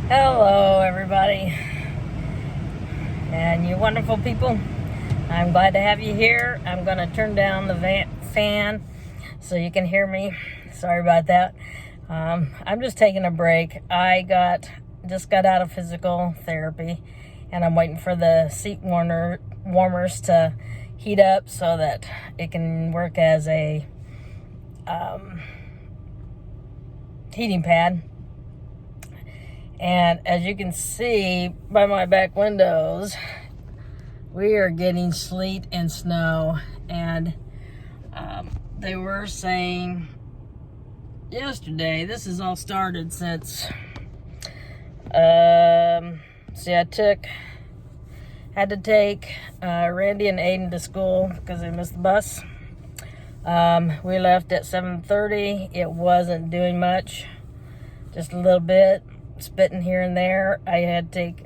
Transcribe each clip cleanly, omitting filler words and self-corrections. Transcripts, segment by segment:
Hello, everybody, and you wonderful people. I'm glad to have you here. I'm going to turn down the fan so you can hear me. Sorry about that. I'm just taking a break. I just got out of physical therapy, and I'm waiting for the seat warmers to heat up so that it can work as a heating pad. And as you can see by my back windows, we are getting sleet and snow. And they were saying yesterday, this has all started since, I had to take Randy and Aiden to school because they missed the bus. We left at 7:30. It wasn't doing much, just a little bit. Spitting here and there. I had to take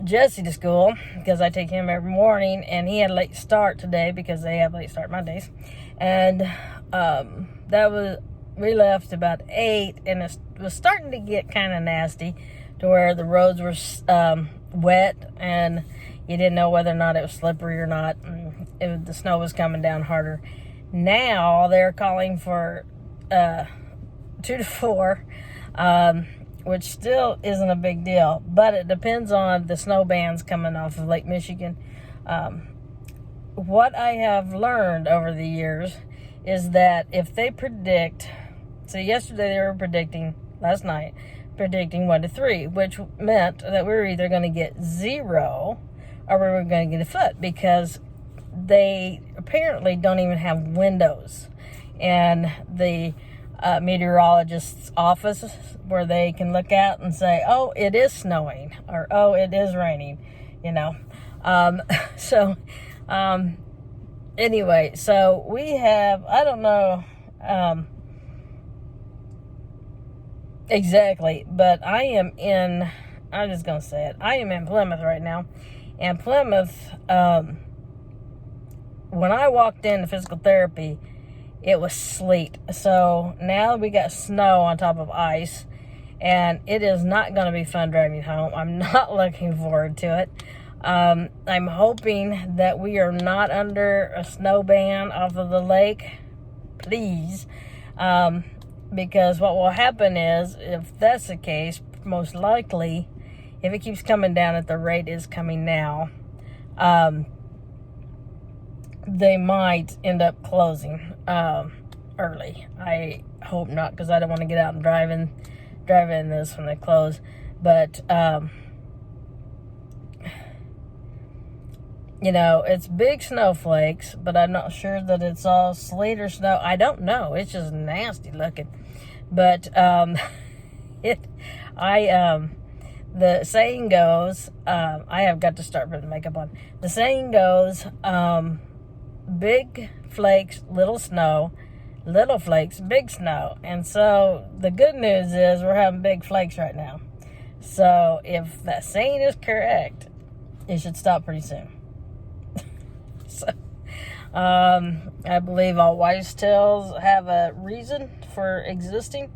Jesse to school because I take him every morning, and he had a late start today because they have late start Mondays. And we left about 8, and it was starting to get kind of nasty to where the roads were wet, and you didn't know whether or not it was slippery or not. The snow was coming down harder. Now they're calling for 2 to 4. Which still isn't a big deal, but it depends on the snow bands coming off of Lake Michigan. What I have learned over the years is that if they predict, so yesterday they were last night, predicting 1 to 3, which meant that we were either going to get 0 or we were going to get a foot, because they apparently don't even have windows. And the meteorologist's office where they can look out and say, oh, it is snowing, or oh, it is raining, anyway, so we have, I don't know exactly, but I'm just going to say it. I am in Plymouth right now. And Plymouth, when I walked into physical therapy, it was sleet. So now we got snow on top of ice, and it is not going to be fun driving home. I'm not looking forward to it. I'm hoping that we are not under a snow ban off of the lake, please, because what will happen is, if that's the case, most likely, if it keeps coming down at the rate it's coming now, they might end up closing early. I hope not, because I don't want to get out and drive in this when they close. But it's big snowflakes, but I'm not sure that it's all sleet or snow. I don't know. It's just nasty looking. But the saying goes, I have got to start putting makeup on. The saying goes, big flakes, little snow, little flakes, big snow. And so the good news is we're having big flakes right now. So if that saying is correct, it should stop pretty soon. So I believe all wives' tales have a reason for existing,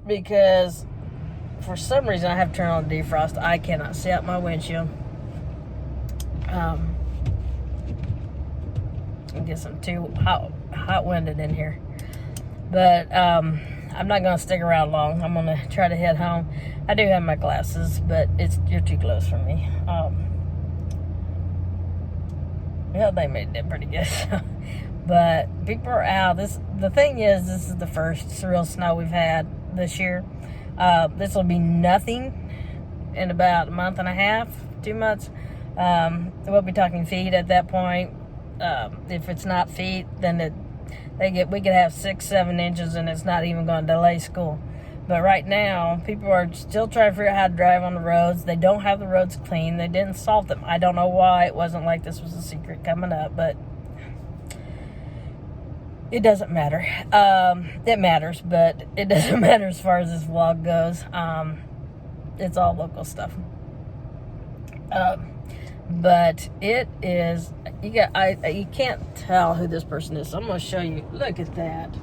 because for some reason I have to turn on the defrost. I cannot see out my windshield. It gets too hot-winded in here. But I'm not going to stick around long. I'm going to try to head home. I do have my glasses, but you're too close for me. They made it pretty good. But people are out. The thing is, this is the first real snow we've had this year. This will be nothing in about a month and a half, 2 months. We'll be talking feet at that point. If it's not feet, then we could have 6-7 inches, and it's not even going to delay school. But right now, people are still trying to figure out how to drive on the roads. They don't have the roads clean. They didn't salt them. I don't know why. It wasn't like this was a secret coming up, but it doesn't matter. It matters, but it doesn't matter as far as this vlog goes. It's all local stuff. But it is, you can't tell who this person is. So I'm going to show you. Look at that.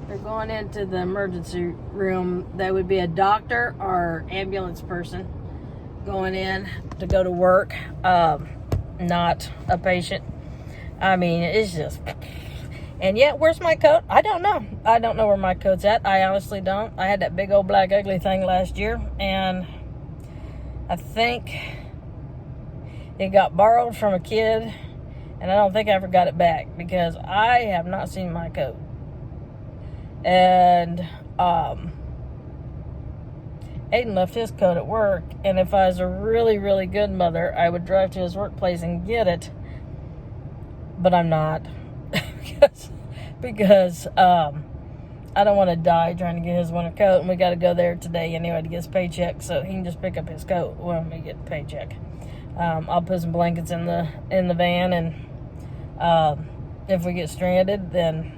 they're going into the emergency room. That would be a doctor or ambulance person going in to go to work, not a patient. I mean, it's just... And yet, where's my coat? I don't know. I don't know where my coat's at. I honestly don't. I had that big old black ugly thing last year, and I think it got borrowed from a kid, and I don't think I ever got it back because I have not seen my coat. And Aiden left his coat at work, and if I was a really, really good mother, I would drive to his workplace and get it. But I'm not. because I don't want to die trying to get his winter coat, and we got to go there today anyway to get his paycheck, so he can just pick up his coat when we get the paycheck. I'll put some blankets in the van, and if we get stranded, then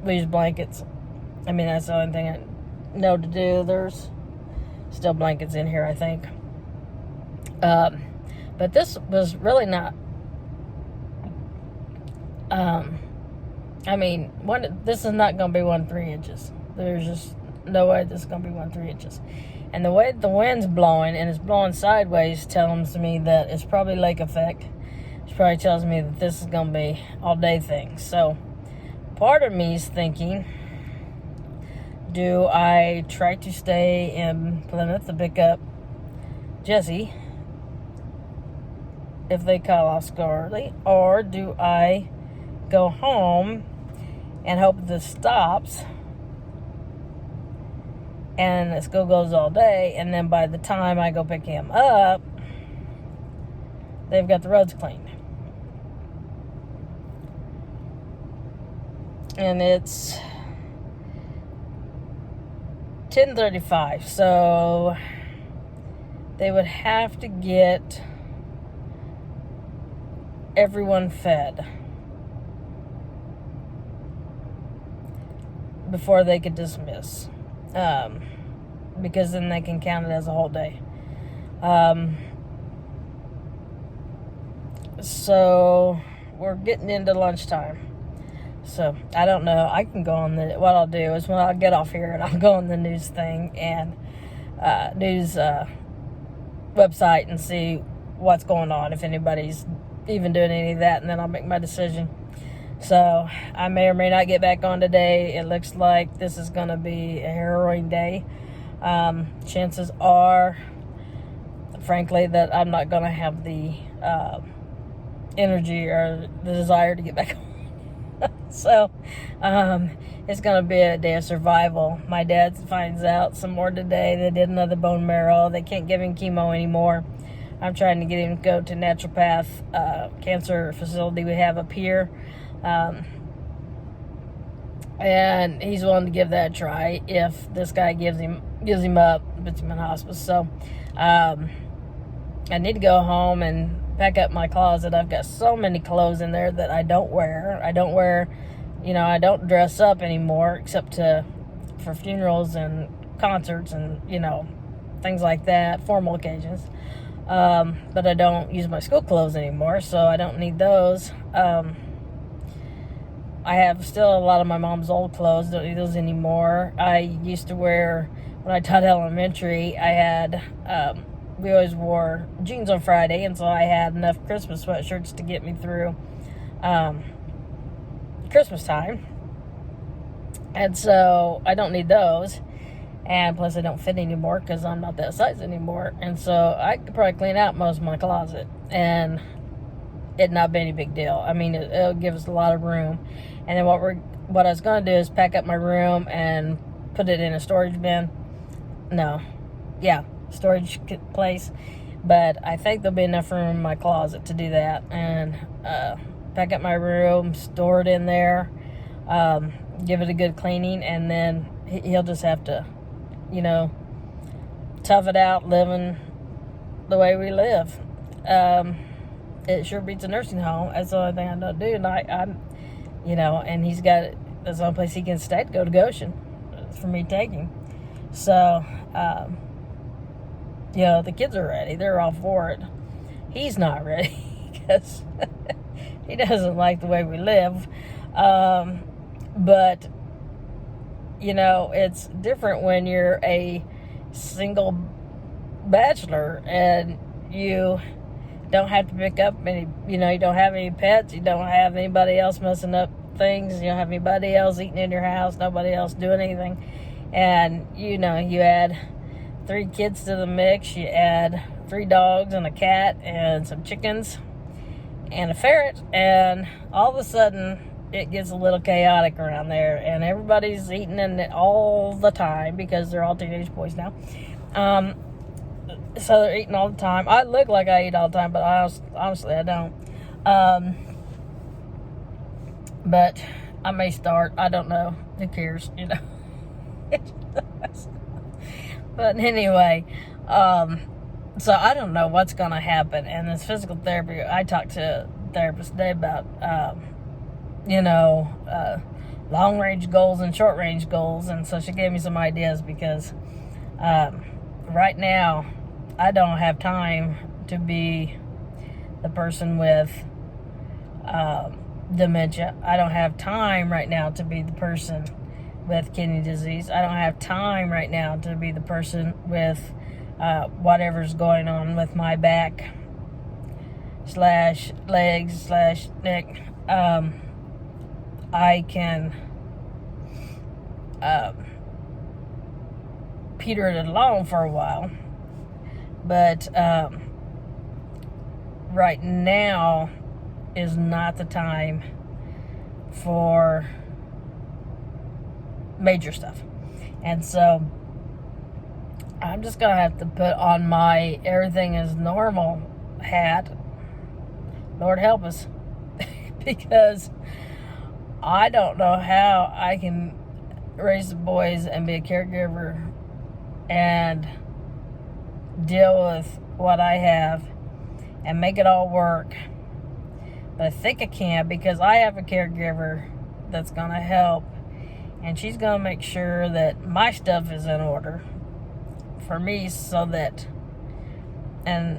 we use blankets. I mean, that's the only thing I know to do. There's still blankets in here, I think. But this was really not... I mean, this is not going to be 1 3 inches. There's just no way this is going to be 1 3 inches. And the way the wind's blowing, and it's blowing sideways, tells me that it's probably lake effect. It probably tells me that this is going to be all day thing. So part of me is thinking, do I try to stay in Plymouth to pick up Jesse if they call off school early, or do I go home and hope this stops and the school goes all day, and then by the time I go pick him up, they've got the roads cleaned? And it's 10:35, so they would have to get everyone fed before they could dismiss, because then they can count it as a whole day. So we're getting into lunchtime, so I don't know. I can go on what I'll do is when I get off here, and I'll go on the news thing and news website and see what's going on, if anybody's even doing any of that, and then I'll make my decision. So I may or may not get back on today. It looks like this is going to be a harrowing day. Chances are, frankly, that I'm not going to have the energy or the desire to get back on. So it's going to be a day of survival. My dad finds out some more today. They did another bone marrow. They can't give him chemo anymore. I'm trying to get him to go to naturopath cancer facility we have up here. And he's willing to give that a try if this guy gives him up, puts him in hospice. So I need to go home and pack up my closet. I've got so many clothes in there that I don't wear. I don't dress up anymore except for funerals and concerts and, things like that, formal occasions. But I don't use my school clothes anymore, so I don't need those. I have still a lot of my mom's old clothes. Don't need those anymore. I used to wear, when I taught elementary, we always wore jeans on Friday, and so I had enough Christmas sweatshirts to get me through Christmas time. And so I don't need those. And plus, I don't fit anymore because I'm not that size anymore. And so I could probably clean out most of my closet and it not be any big deal. I mean, it'll give us a lot of room. And then what I was going to do is pack up my room and put it in a storage bin. Storage place. But I think there'll be enough room in my closet to do that. And pack up my room, store it in there, give it a good cleaning, and then he'll just have to, tough it out living the way we live. It sure beats a nursing home. That's the only thing I don't do. And I'm and he's got, that's the only place he can stay to go to Goshen for me taking. So, the kids are ready. They're all for it. He's not ready because he doesn't like the way we live. But You know, it's different when you're a single bachelor and you don't have to pick up any, you know, you don't have any pets, you don't have anybody else messing up things, you don't have anybody else eating in your house, nobody else doing anything. And, you know, you add 3 kids to the mix, you add 3 dogs and a cat and some chickens and a ferret, and all of a sudden it gets a little chaotic around there, and everybody's eating in it all the time because they're all teenage boys now. So they're eating all the time. I look like I eat all the time, but honestly I don't. But I may start. I don't know. Who cares, you know? But anyway, so I don't know what's going to happen. And this physical therapy, I talked to a therapist today about, long-range goals and short-range goals. And so she gave me some ideas because right now I don't have time to be the person with dementia. I don't have time right now to be the person with kidney disease. I don't have time right now to be the person with whatever's going on with my back / legs / neck. I can peter it along for a while, but right now is not the time for major stuff. And so I'm just gonna have to put on my everything is normal hat. Lord help us. Because I don't know how I can raise the boys and be a caregiver and deal with what I have and make it all work. But I think I can, because I have a caregiver that's going to help, and she's going to make sure that my stuff is in order for me, so that, and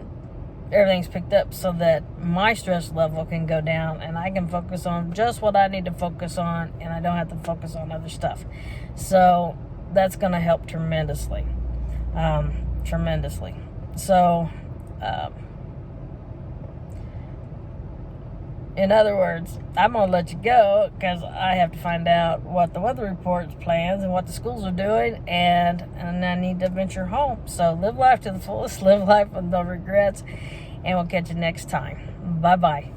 everything's picked up so that my stress level can go down and I can focus on just what I need to focus on, and I don't have to focus on other stuff. So that's going to help tremendously. So, in other words, I'm going to let you go because I have to find out what the weather report's plans and what the schools are doing, and I need to venture home. So live life to the fullest, live life with no regrets, and we'll catch you next time. Bye-bye.